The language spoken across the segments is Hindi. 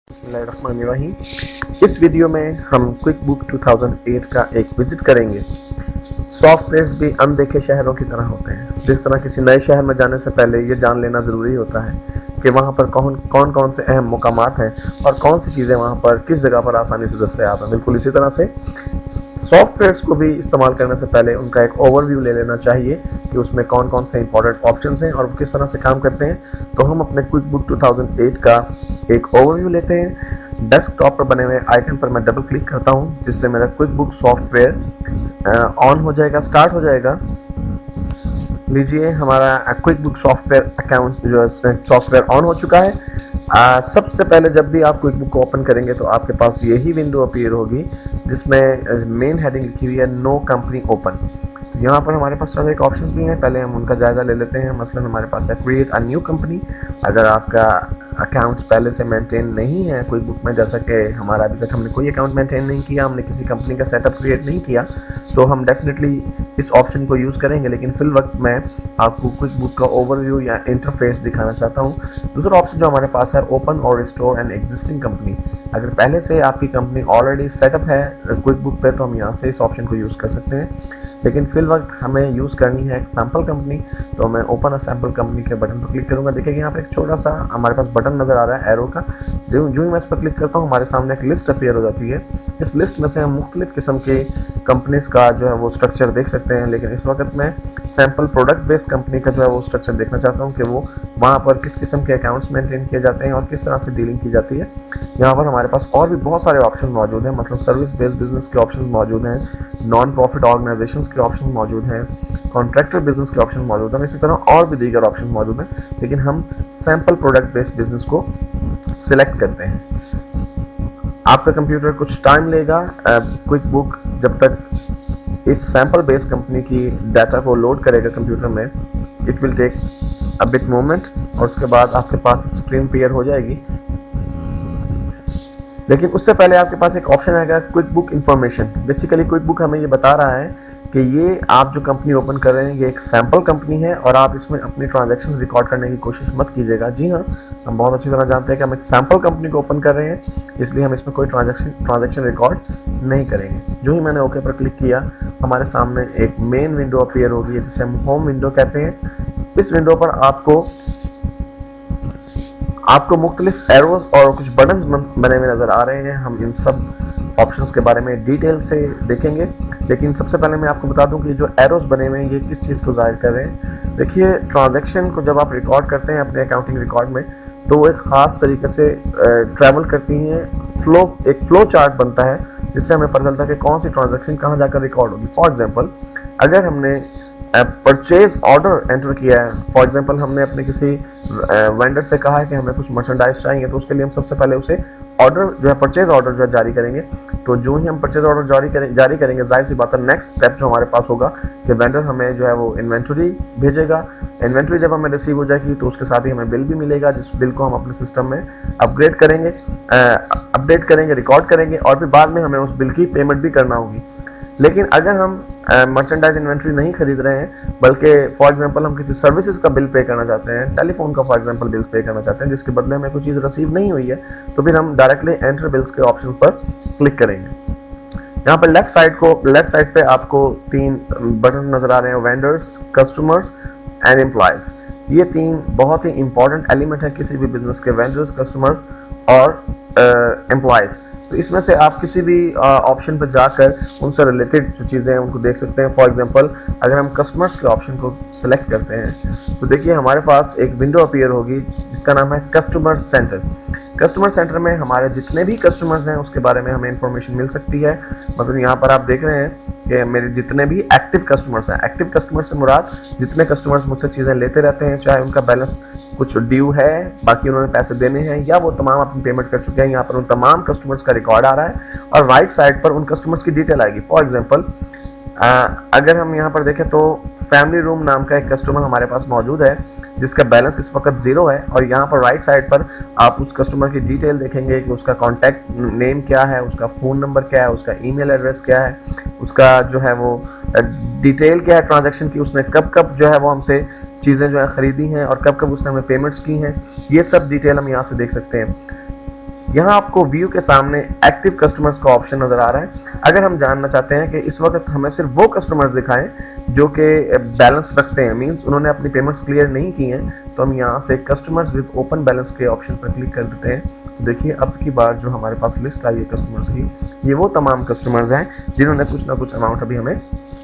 बिस्मिल्लाहिर्रहमानिर्रहीम। इस वीडियो में हम क्विक बुक 2008 का एक विजिट करेंगे। सॉफ्टवेयर्स भी अनदेखे शहरों की तरह होते हैं। जिस तरह किसी नए शहर में जाने से पहले ये जान लेना ज़रूरी होता है कि वहाँ पर कौन कौन से अहम मुकामात हैं और कौन सी चीज़ें वहाँ पर किस जगह पर आसानी से दस्तयाब हैं। बिल्कुल इसी तरह से सॉफ्टवेयर्स को भी इस्तेमाल करने से पहले उनका एक ओवरव्यू ले लेना चाहिए कि उसमें कौन कौन से इंपॉर्टेंट ऑप्शंस हैं और वो किस तरह से काम करते हैं। तो हम अपने क्विक बुक 2008 का एक ओवरव्यू लेते हैं। डेस्कटॉप पर बने हुए आइकन पर मैं डबल क्लिक करता हूं, जिससे मेरा क्विक बुक सॉफ्टवेयर ऑन हो जाएगा, स्टार्ट हो जाएगा। लीजिए, हमारा क्विक बुक सॉफ्टवेयर अकाउंट जो सॉफ्टवेयर ऑन हो चुका है। सबसे पहले जब भी आप क्विक बुक को ओपन करेंगे तो आपके पास यही विंडो अपीयर होगी जिसमें मेन हेडिंग लिखी हुई है नो कंपनी ओपन। तो यहाँ पर हमारे पास सारे एक ऑप्शंस भी हैं, पहले हम उनका जायजा ले लेते हैं। मसलन हमारे पास है क्रिएट अ न्यू कंपनी। अगर आपका अकाउंट्स पहले से मेंटेन नहीं है क्विक बुक में, जैसा कि हमारा अभी तक हमने कोई अकाउंट मेंटेन नहीं किया, हमने किसी कंपनी का सेटअप क्रिएट नहीं किया, तो हम डेफिनेटली इस ऑप्शन को यूज़ करेंगे। लेकिन फिल वक्त मैं आपको क्विक बुक का ओवरव्यू या इंटरफेस दिखाना चाहता हूँ। दूसरा ऑप्शन जो हमारे पास है ओपन और रिस्टोर एन एग्जिस्टिंग कंपनी। अगर पहले से आपकी कंपनी ऑलरेडी सेटअप है क्विक बुक पे तो हम यहाँ से इस ऑप्शन को यूज़ कर सकते हैं। लेकिन फिल वक्त हमें यूज़ करनी है एक सैम्पल कंपनी, तो मैं ओपन अ सैम्पल कंपनी के बटन पर क्लिक करूँगा। देखिए यहाँ पर एक छोटा सा हमारे पास बटन नज़र आ रहा है एरो का। जो ही मैं इस पर क्लिक करता हूँ हमारे सामने एक लिस्ट अपीयर हो जाती है। इस लिस्ट में से हम मुख्तलिफ किस्म के कंपनीज़ का जो है वो स्ट्रक्चर देख सकते हैं। लेकिन इस वक्त मैं सैम्पल प्रोडक्ट बेस्ड कंपनी का जो है वो स्ट्रक्चर देखना चाहता हूँ कि वो वहाँ पर किस किस्म के अकाउंट्स मेंटेन किए जाते हैं और किस तरह से डीलिंग की जाती है। यहाँ पर हमारे पास और भी बहुत सारे ऑप्शन मौजूद हैं, मतलब सर्विस बेस्ड बिजनेस के ऑप्शन मौजूद हैं, नॉन प्रॉफिट ऑर्गेनाइजेशंस के ऑप्शन मौजूद हैं, कॉन्ट्रैक्टर बिजनेस के ऑप्शन मौजूद हैं, इसी तरह और भी दीगर ऑप्शन मौजूद हैं। लेकिन हम सैम्पल प्रोडक्ट बेस्ड बिजनेस को सिलेक्ट करते हैं। आपका कंप्यूटर कुछ टाइम लेगा। क्विक बुक जब तक इस सैम्पल बेस्ड कंपनी की डाटा को लोड करेगा कंप्यूटर में, it will take a bit moment, और उसके बाद आपके पास एक स्क्रीन अपीयर हो जाएगी। लेकिन उससे पहले आपके पास एक ऑप्शन आएगा quick book information. Basically quick book हमें ये बता रहा है कि ये आप जो कंपनी ओपन कर रहे हैं ये एक सैम्पल कंपनी है और आप इसमें अपनी ट्रांजैक्शंस रिकॉर्ड करने की कोशिश मत कीजिएगा। जी हाँ, हम बहुत अच्छी तरह जानते हैं कि हम एक सैम्पल कंपनी को ओपन कर रहे हैं, इसलिए हम इसमें कोई ट्रांजैक्शन रिकॉर्ड नहीं करेंगे। जो ही मैंने ओके पर क्लिक किया, हमारे सामने एक मेन विंडो अपीयर होगी जिसे हम होम विंडो कहते हैं। इस विंडो पर आपको मुख्तलिफ एरोज और कुछ बटन्स बने हुए नज़र आ रहे हैं। हम इन सब ऑप्शंस के बारे में डिटेल से देखेंगे, लेकिन सबसे पहले मैं आपको बता दूं कि जो एरोज बने हुए हैं ये किस चीज़ को जाहिर कर रहे हैं। देखिए, ट्रांजैक्शन को जब आप रिकॉर्ड करते हैं अपने अकाउंटिंग रिकॉर्ड में, तो वो एक ख़ास तरीके से ट्रैवल करती हैं। एक फ्लो चार्ट बनता है जिससे हमें पता चलता है कि कौन सी ट्रांजैक्शन कहाँ जाकर रिकॉर्ड होगी। फॉर एग्जाम्पल, अगर हमने परचेज ऑर्डर एंटर किया है, फॉर एग्जांपल हमने अपने किसी वेंडर से कहा है कि हमें कुछ मर्चेंडाइज चाहिए, तो उसके लिए हम सबसे पहले उसे ऑर्डर जो है परचेज ऑर्डर जो है जारी करेंगे। तो जो ही हम परचेज ऑर्डर जारी करेंगे, जाहिर सी बात है नेक्स्ट स्टेप जो हमारे पास होगा कि वेंडर हमें जो है वो इन्वेंटरी भेजेगा। इन्वेंटरी जब हमें रिसीव हो जाएगी तो उसके साथ ही हमें बिल भी मिलेगा, जिस बिल को हम अपने सिस्टम में अपडेट करेंगे, रिकॉर्ड करेंगे और फिर बाद में हमें उस बिल की पेमेंट भी करना होगी। लेकिन अगर हम मर्चेंडाइज इन्वेंट्री नहीं खरीद रहे हैं, बल्कि फॉर एग्जांपल हम किसी सर्विसेज का बिल पे करना चाहते हैं, टेलीफोन का फॉर एग्जांपल बिल्स पे करना चाहते हैं जिसके बदले में कोई चीज़ रिसीव नहीं हुई है, तो फिर हम डायरेक्टली एंटर बिल्स के ऑप्शन पर क्लिक करेंगे। यहाँ पर लेफ्ट साइड पे आपको 3 बटन नजर आ रहे हैं, वेंडर्स, कस्टमर्स एंड एम्प्लॉयज। ये 3 बहुत ही इंपॉर्टेंट एलिमेंट है किसी भी बिजनेस के, वेंडर्स, कस्टमर्स और एम्प्लॉयज। तो इसमें से आप किसी भी ऑप्शन पर जाकर उनसे रिलेटेड जो चीज़ें हैं उनको देख सकते हैं। फॉर एग्जांपल, अगर हम कस्टमर्स के ऑप्शन को सिलेक्ट करते हैं तो देखिए हमारे पास एक विंडो अपीयर होगी जिसका नाम है कस्टमर सेंटर। कस्टमर सेंटर में हमारे जितने भी कस्टमर्स हैं उसके बारे में हमें इंफॉर्मेशन मिल सकती है। मतलब यहाँ पर आप देख रहे हैं कि मेरे जितने भी एक्टिव कस्टमर्स हैं, एक्टिव कस्टमर से मुराद जितने कस्टमर्स मुझसे चीज़ें लेते रहते हैं, चाहे उनका बैलेंस कुछ ड्यू है, बाकी उन्होंने पैसे देने हैं, या वो तमाम अपनी पेमेंट कर चुके हैं, यहाँ पर उन तमाम कस्टमर्स का रिकॉर्ड आ रहा है और राइट साइड पर उन कस्टमर्स की डिटेल आएगी। फॉर एग्जांपल, अगर हम यहाँ पर देखें तो फैमिली रूम नाम का एक कस्टमर हमारे पास मौजूद है जिसका बैलेंस इस वक्त 0 है, और यहाँ पर राइट साइड पर आप उस कस्टमर की डिटेल देखेंगे कि उसका कॉन्टैक्ट नेम क्या है, उसका फ़ोन नंबर क्या है, उसका ईमेल एड्रेस क्या है, उसका जो है वो डिटेल क्या है ट्रांजैक्शन की, उसने कब कब जो है वो हमसे चीज़ें जो है ख़रीदी हैं और कब कब उसने हमें पेमेंट्स की हैं। ये सब डिटेल हम यहाँ से देख सकते हैं। यहाँ आपको व्यू के सामने एक्टिव कस्टमर्स का ऑप्शन नजर आ रहा है। अगर हम जानना चाहते हैं कि इस वक्त हमें सिर्फ वो कस्टमर्स दिखाएं जो कि बैलेंस रखते हैं, मींस उन्होंने अपनी पेमेंट्स क्लियर नहीं की हैं, तो हम यहाँ से कस्टमर्स विद ओपन बैलेंस के ऑप्शन पर क्लिक कर देते हैं। तो देखिए अब की बार जो हमारे पास लिस्ट आई है कस्टमर्स की, ये वो तमाम कस्टमर्स हैं जिन्होंने कुछ ना कुछ अमाउंट अभी हमें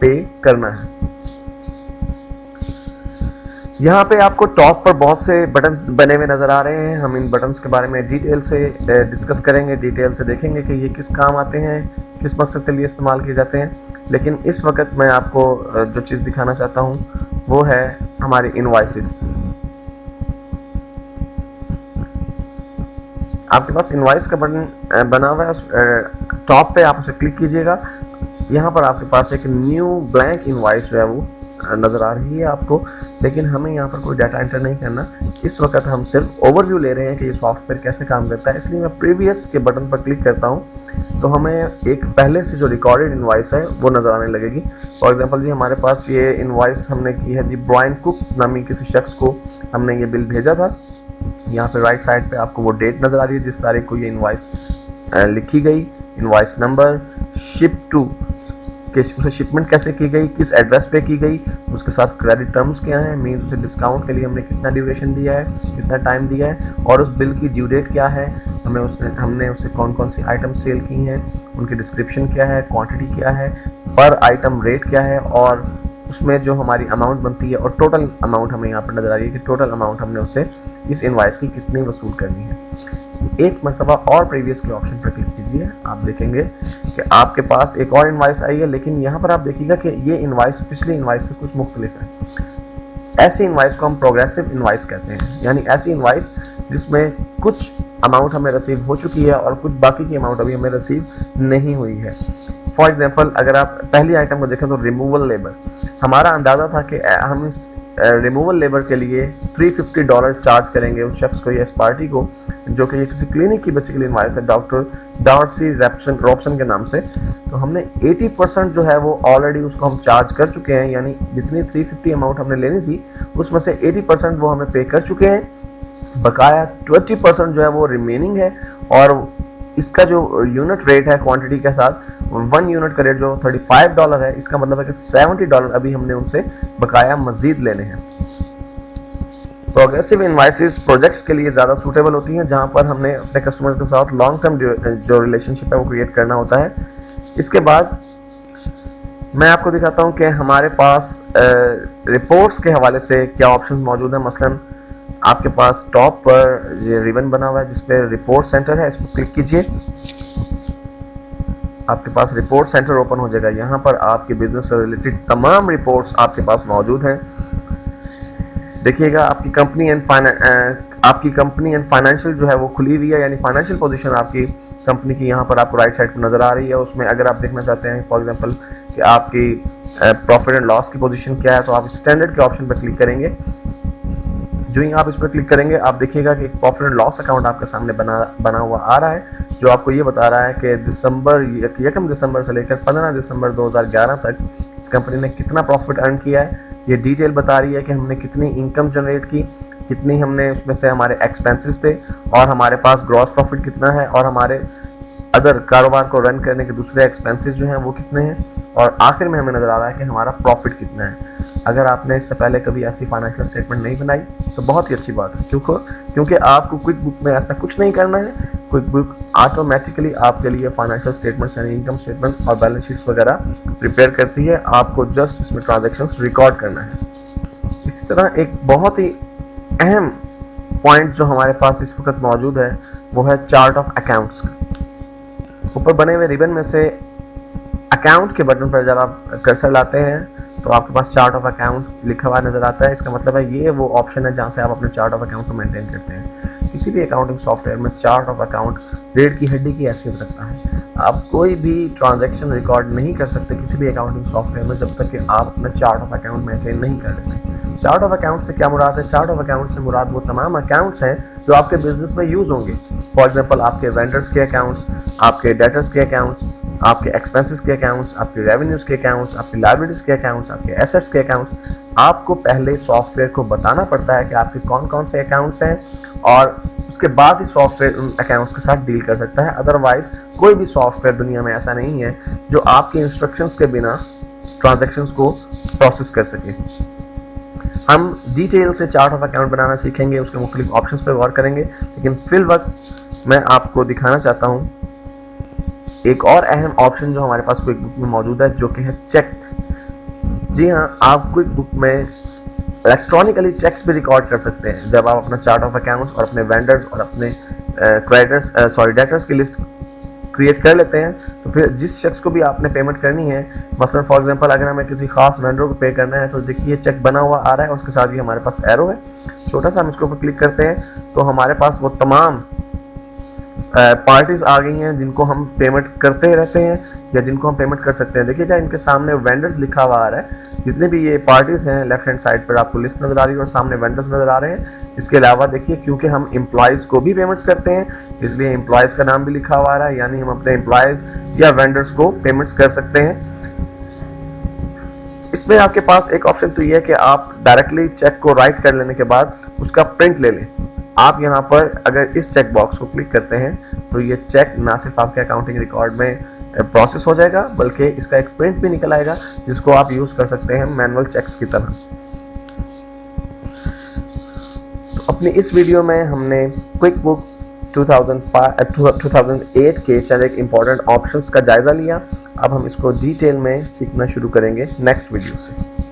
पे करना है। यहाँ पे आपको टॉप पर बहुत से बटन्स बने हुए नजर आ रहे हैं। हम इन बटन्स के बारे में डिटेल से डिस्कस करेंगे, डिटेल से देखेंगे कि ये किस काम आते हैं, किस मकसद के लिए इस्तेमाल किए जाते हैं। लेकिन इस वक्त मैं आपको जो चीज़ दिखाना चाहता हूँ वो है हमारे इनवॉइसेस। आपके पास इनवॉइस का बटन बना हुआ है, टॉप पे आप उसे क्लिक कीजिएगा। यहाँ पर आपके पास एक न्यू ब्लैंक इनवॉइस जो है वो नजर आ रही है आपको, लेकिन हमें यहाँ पर कोई डाटा एंटर नहीं करना। इस वक्त हम सिर्फ ओवरव्यू ले रहे हैं कि ये सॉफ्टवेयर कैसे काम करता है, इसलिए मैं प्रीवियस के बटन पर क्लिक करता हूँ तो हमें एक पहले से जो रिकॉर्डेड इनवॉइस है वो नजर आने लगेगी। फॉर एग्जांपल जी हमारे पास ये इनवॉइस हमने की है जी, ब्रायन कुक नामी किसी शख्स को हमने ये बिल भेजा था। यहाँ पे राइट साइड पे आपको वो डेट नजर आ रही है जिस तारीख को ये इनवॉइस लिखी गई, इनवॉइस नंबर, शिप टू, उसे शिपमेंट कैसे की गई, किस एड्रेस पे की गई, उसके साथ क्रेडिट टर्म्स क्या है, मीन्स उसे डिस्काउंट के लिए हमने कितना ड्यूरेशन दिया है, कितना टाइम दिया है, और उस बिल की ड्यू डेट क्या है, हमने उसे कौन कौन सी आइटम सेल की हैं, उनकी डिस्क्रिप्शन क्या है, क्वांटिटी क्या है, पर आइटम रेट क्या है, और उसमें जो हमारी अमाउंट बनती है, और टोटल अमाउंट हमें यहाँ पर नजर आ रही है कि टोटल अमाउंट हमने उसे इस इनवॉइस की कितनी वसूल करनी है। एक मरतबा और प्रीवियस के ऑप्शन पर क्लिक कीजिए, आप देखेंगे कि आपके पास एक और इनवॉइस आई है, लेकिन यहाँ पर आप देखिएगा कि ये इनवॉइस पिछली इनवॉइस से कुछ मुख्तलिफ है। ऐसी इनवॉइस को हम प्रोग्रेसिव इनवॉइस कहते हैं, यानी ऐसी इनवॉइस जिसमें कुछ अमाउंट हमें रिसीव हो चुकी है और कुछ बाकी की अमाउंट अभी हमें रिसीव नहीं हुई है। फॉर एग्जाम्पल अगर आप पहली आइटम को देखें तो रिमूवल लेबर, हमारा अंदाजा था कि हम इस रिमूवल लेबर के लिए $350 चार्ज करेंगे उस शख्स को या इस पार्टी को, जो कि ये किसी क्लिनिक की बेसिकली इनवॉइस है, डॉक्टर डार्सी रॉबसन के नाम से। तो हमने 80% जो है वो ऑलरेडी उसको हम चार्ज कर चुके हैं, यानी जितनी 350 अमाउंट हमने लेनी थी उसमें से 80% वो हमें पे कर चुके हैं। बकाया 20% जो है वो रिमेनिंग है, और इसका जो यूनिट रेट है क्वांटिटी के साथ, 1 यूनिट का रेट जो $35 है, इसका मतलब है कि $70 अभी हमने उनसे बकाया मजीद लेने हैं। प्रोग्रेसिव इनवॉइसेस प्रोजेक्ट्स के लिए ज़्यादा सूटेबल होती हैं, जहां पर हमने अपने कस्टमर्स के साथ लॉन्ग टर्म जो रिलेशनशिप है वो क्रिएट करना होता है। इसके बाद मैं आपको दिखाता हूं कि हमारे पास रिपोर्ट्स के हवाले से क्या ऑप्शंस मौजूद हैं। मसलन आपके पास टॉप पर ये रिबन बना हुआ है जिसपे रिपोर्ट सेंटर है, इस पर क्लिक कीजिए, आपके पास रिपोर्ट सेंटर ओपन हो जाएगा। यहाँ पर आपके बिजनेस से रिलेटेड तमाम रिपोर्ट्स आपके पास मौजूद हैं। देखिएगा आपकी कंपनी एंड फाइनेंशियल जो है वो खुली हुई है, यानी फाइनेंशियल पोजीशन आपकी कंपनी की यहाँ पर आपको राइट साइड पर नजर आ रही है। उसमें अगर आप देखना चाहते हैं फॉर एग्जांपल कि आपकी प्रॉफिट एंड लॉस की पोजीशन क्या है, तो आप स्टैंडर्ड के ऑप्शन पर क्लिक करेंगे। जो ही आप इस पर क्लिक करेंगे आप देखिएगा कि एक प्रॉफिट एंड लॉस अकाउंट आपके सामने बना हुआ आ रहा है, जो आपको ये बता रहा है कि 1 दिसंबर से लेकर 15 दिसंबर 2011 तक इस कंपनी ने कितना प्रॉफिट अर्न किया है। ये डिटेल बता रही है कि हमने कितनी इनकम जनरेट की, कितनी हमने उसमें से हमारे एक्सपेंसेस थे, और हमारे पास ग्रॉस प्रॉफिट कितना है, और हमारे अदर कारोबार को रन करने के दूसरे एक्सपेंसेस जो हैं वो कितने हैं, और आखिर में हमें नजर आ रहा है कि हमारा प्रॉफिट कितना है। अगर आपने इससे पहले कभी ऐसी फाइनेंशियल स्टेटमेंट नहीं बनाई तो बहुत ही अच्छी बात है, क्योंकि आपको क्विक बुक में ऐसा कुछ नहीं करना है। क्विक बुक ऑटोमेटिकली आपके लिए फाइनेंशियल स्टेटमेंट्स यानी इनकम स्टेटमेंट और बैलेंस शीट्स वगैरह प्रिपेयर करती है, आपको जस्ट इसमें ट्रांजैक्शंस रिकॉर्ड करना है। इसी तरह एक बहुत ही अहम पॉइंट जो हमारे पास इस वक्त मौजूद है वो है चार्ट ऑफ अकाउंट्स का। ऊपर बने हुए रिबन में से अकाउंट के बटन पर जब आप कर्सर लाते हैं तो आपके पास चार्ट ऑफ अकाउंट लिखा हुआ नजर आता है। इसका मतलब है ये वो ऑप्शन है जहां से आप अपने चार्ट ऑफ अकाउंट को मेंटेन करते हैं। किसी भी अकाउंटिंग सॉफ्टवेयर में चार्ट ऑफ अकाउंट रीढ़ की हड्डी की हैसियत रखता है। आप कोई भी ट्रांजैक्शन रिकॉर्ड नहीं कर सकते किसी भी अकाउंटिंग सॉफ्टवेयर में जब तक कि आप अपना चार्ट ऑफ अकाउंट मेंटेन नहीं कर लेते। चार्ट ऑफ अकाउंट से क्या मुराद है? चार्ट ऑफ अकाउंट से मुराद वो तमाम अकाउंट्स हैं जो आपके बिजनेस में यूज होंगे। फॉर एग्जांपल आपके वेंडर्स के अकाउंट्स, आपके डेटर्स के अकाउंट्स, आपके एक्सपेंसेस के अकाउंट्स, आपके रेवेन्यूज के अकाउंट्स, आपके लायबिलिटीज के अकाउंट्स, आपके एसेट्स के अकाउंट्स, आपको पहले सॉफ्टवेयर को बताना पड़ता है कि आपके कौन कौन से अकाउंट्स हैं और उसके बाद ही सॉफ्टवेयर उन अकाउंट्स के साथ डील कर सकता है। अदरवाइज कोई भी सॉफ्टवेयर दुनिया में ऐसा नहीं है जो आपके इंस्ट्रक्शंस के बिना ट्रांजैक्शंस को प्रोसेस कर सके। हम डिटेल से चार्ट ऑफ अकाउंट बनाना सीखेंगे, उसके मुख्तलिफ ऑप्शंस पर गौर करेंगे, लेकिन फिल वक्त मैं आपको दिखाना चाहता हूं एक और अहम ऑप्शन जो हमारे पास क्विक बुक में मौजूद है, जो कि है चेक। जी हाँ, आप क्विक बुक में इलेक्ट्रॉनिकली चेक्स भी रिकॉर्ड कर सकते हैं। जब आप अपना चार्ट ऑफ अकाउंट्स और अपने वेंडर्स और अपने डेटर्स की लिस्ट क्रिएट कर लेते हैं, तो फिर जिस शख्स को भी आपने पेमेंट करनी है, मसलन फॉर एग्जांपल अगर हमें किसी खास वेंडर को पे करना है, तो देखिए चेक बना हुआ आ रहा है, उसके साथ ही हमारे पास एरो है छोटा सा, हम इसके ऊपर क्लिक करते हैं तो हमारे पास वो तमाम पार्टीज आ गई हैं जिनको हम पेमेंट करते रहते हैं या जिनको हम पेमेंट कर सकते हैं। देखिएगा इनके सामने वेंडर्स लिखा हुआ आ रहा है, जितने भी ये पार्टीज हैं लेफ्ट हैंड साइड पर आपको लिस्ट नजर आ रही है और सामने वेंडर्स नजर आ रहे हैं। इसके अलावा देखिए, क्योंकि हम एम्प्लॉयज को भी पेमेंट्स करते हैं, इसलिए एम्प्लॉयज का नाम भी लिखा हुआ आ रहा है, यानी हम अपने एम्प्लॉयज या वेंडर्स को पेमेंट्स कर सकते हैं। इसमें आपके पास एक ऑप्शन तो ये है कि आप डायरेक्टली चेक को राइट कर लेने के बाद उसका प्रिंट ले लें। आप यहाँ पर अगर इस चेक बॉक्स को क्लिक करते हैं तो ये चेक ना सिर्फ आपके अकाउंटिंग रिकॉर्ड में प्रोसेस हो जाएगा, बल्कि इसका एक प्रिंट भी निकल आएगा जिसको आप यूज कर सकते हैं मैनुअल चेक्स की तरह। तो अपनी इस वीडियो में हमने क्विक बुक 2008 के चंद एक इंपॉर्टेंट ऑप्शंस का जायजा लिया। अब हम इसको डिटेल में सीखना शुरू करेंगे नेक्स्ट वीडियो से।